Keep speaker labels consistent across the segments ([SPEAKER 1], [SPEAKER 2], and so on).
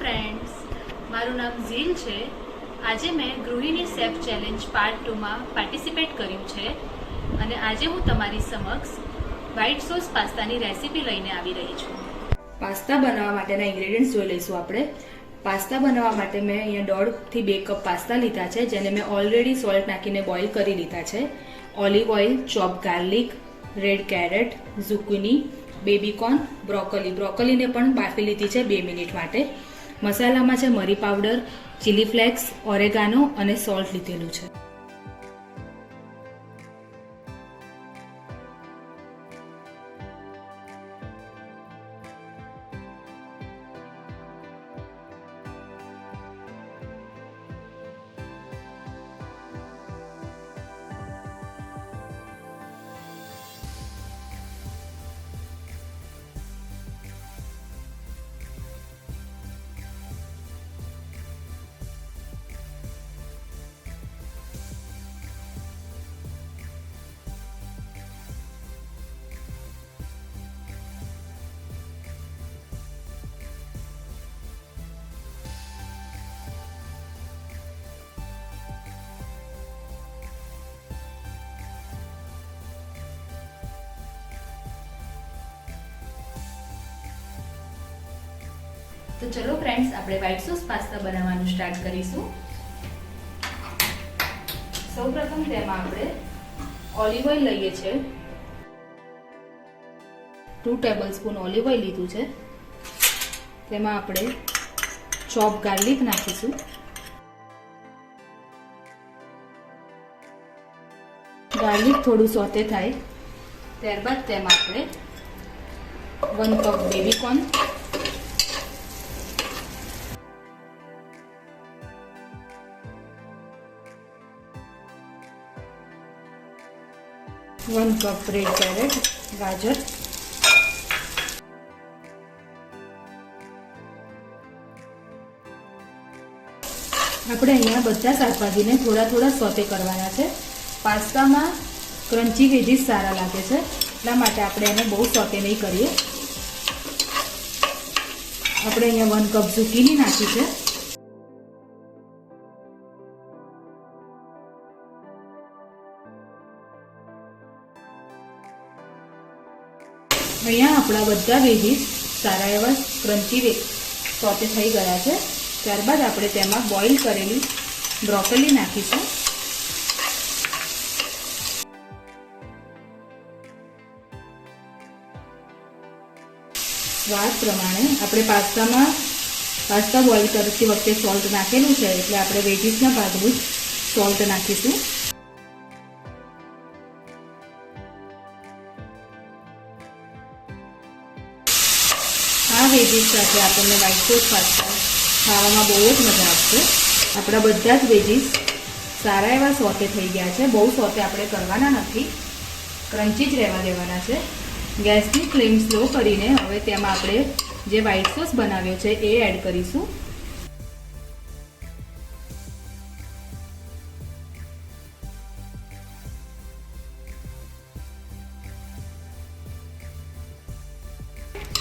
[SPEAKER 1] Friends, મારું નામ ઝીલ છે. આજે મેં ગૃહિણી સેફ ચેલેન્જ પાર્ટ 2 માં પાર્ટિસિપેટ કર્યું છે અને આજે હું તમારી સમક્ષ વ્હાઇટ સોસ પાસ્તાની રેસીપી લઈને આવી રહી છું.
[SPEAKER 2] પાસ્તા બનાવવા માટેના ઇન્ગ્રેડિયન્ટ્સ જોઈ લઈશું આપણે. પાસ્તા બનાવવા માટે મેં અહીંયા 1.5 થી 2 કપ પાસ્તા લીધા છે, જેને મેં ઓલરેડી સોલ્ટ નાખીને બોઇલ કરી લીધા છે. Olive oil, chop garlic, red carrot, zucchini, baby corn, બ્રોકોલીને પણ બાફી લીધી છે 2 મિનિટ માટે. મસાલામાં છે મરી પાવડર, ચીલી ફ્લેક્સ, ઓરેગાનો અને સોલ્ટ લીધેલું છે. તો ચલો ફ્રેન્ડ્સ, આપણે વ્હાઇટ સોસ પાસ્તા બનાવવાનું સ્ટાર્ટ કરીશું. સૌપ્રથમ તેમાં આપણે ઓલિવ ઓઇલ લઈએ છીએ. 2 ટેબલસ્પૂન ઓલિવ ઓઇલ લીધું છે. તેમાં આપણે ચોપ ગાર્લિક નાખીશું. ગાર્લિક થોડું સોતે થાય ત્યારબાદ તેમાં આપણે 1 cup baby corn, 1 cup red carrot, ગાજર, આપણે અહીંયા બધા શાકભાજીને થોડા સોતે કરવાના છે. પાસ્તામાં ક્રન્ચી વેજીસ સારા લાગે છે, એટલા માટે આપણે એને બહુ સોતે નહીં કરીએ. આપણે અહીંયા 1 કપ ઝુકીની નાખી છે. અહીંયા આપણા બધા વેજીસ સારા એવા ક્રન્ચી સોતે થઈ ગયા છે. ત્યારબાદ આપણે તેમાં બોઇલ કરેલી બ્રોકોલી નાખીશું. સ્વાદ પ્રમાણે આપણે પાસ્તા બોઇલ કરતી વખતે સોલ્ટ નાખેલું છે, એટલે આપણે વેજીસના ભાગનું જ સોલ્ટ નાખીશું. આ વેજીસ સાથે આપણને વ્હાઇટ સોસ પાસ્તા ખાવામાં બહુ જ મજા આવશે. આપણા બધા જ વેજીસ સારા એવા સોતે થઈ ગયા છે. બહુ સોતે આપણે કરવાના નથી, ક્રન્ચી જ રહેવા દેવાના છે. ગેસની ફ્લેમ સ્લો કરીને હવે તેમાં આપણે જે વ્હાઇટ સોસ બનાવ્યો છે એ એડ કરીશું.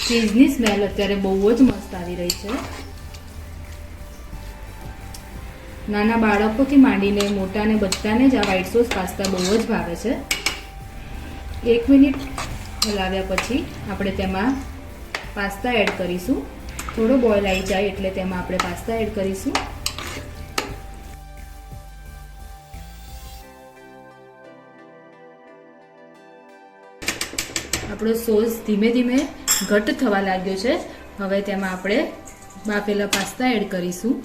[SPEAKER 2] ચીઝની સ્મેલ અત્યારે બહુ જ મસ્ત આવી રહી છે. નાના બાળકોથી માંડીને મોટાને બધાને જ આ વ્હાઇટ સોસ પાસ્તા બહુ જ ભાવે છે. 1 મિનિટ હલાવ્યા પછી આપણે તેમાં પાસ્તા એડ કરીશું. થોડો બોઇલ આવી જાય એટલે તેમાં આપણે પાસ્તા એડ કરીશું. આપણો સોસ ધીમે ધીમે ઘટ થવા લાગ્યો છે. હવે તેમાં આપણે બાફેલા પાસ્તા એડ કરીશું.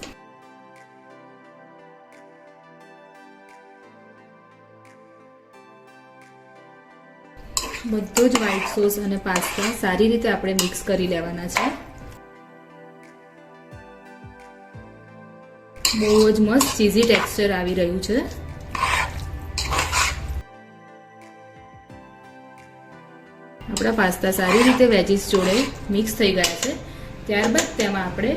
[SPEAKER 2] બધો જ વ્હાઇટ સોસ અને પાસ્તા સારી રીતે આપણે મિક્સ કરી લેવાના છે. બહુ જ મસ્ત ચીઝી ટેક્સચર આવી રહ્યું છે. આપણા પાસ્તા સારી રીતે વેજીસ જોડે મિક્સ થઈ ગયા છે. ત્યારબાદ તેમાં આપણે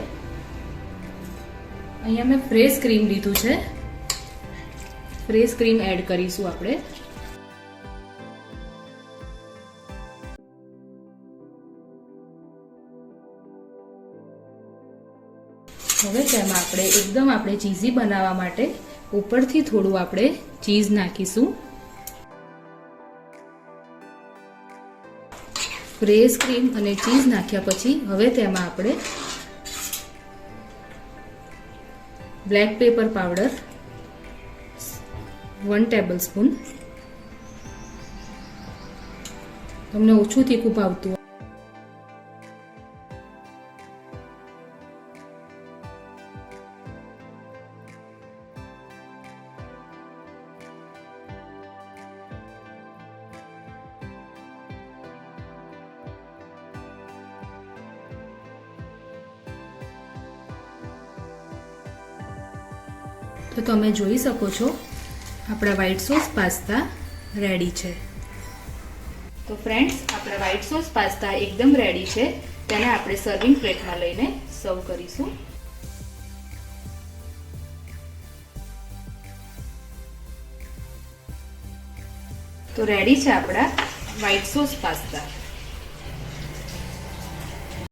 [SPEAKER 2] અહીંયા મેં ફ્રેશ ક્રીમ લીધું છે. ફ્રેશ ક્રીમ એડ કરીશું આપણે. હવે તેમાં આપણે એકદમ ચીઝી બનાવવા માટે ઉપરથી થોડું આપણે ચીઝ નાખીશું. ફ્રેશ ક્રીમ અને ચીઝ નાખ્યા પછી હવે તેમાં આપણે બ્લેક પેપર પાવડર 1 ટેબલસ્પૂન, તમને ઓછું તીખું ભાવતું તો તમે જોઈ શકો છો આપણા વ્હાઈટ સોસ પાસ્તા રેડી છે. તો ફ્રેન્ડ્સ, આપણા વ્હાઈટ સોસ પાસ્તા એકદમ રેડી છે. તેને આપણે સર્વિંગ પ્લેટમાં લઈને સર્વ કરીશું. તો રેડી છે આપણા વ્હાઈટ સોસ પાસ્તા.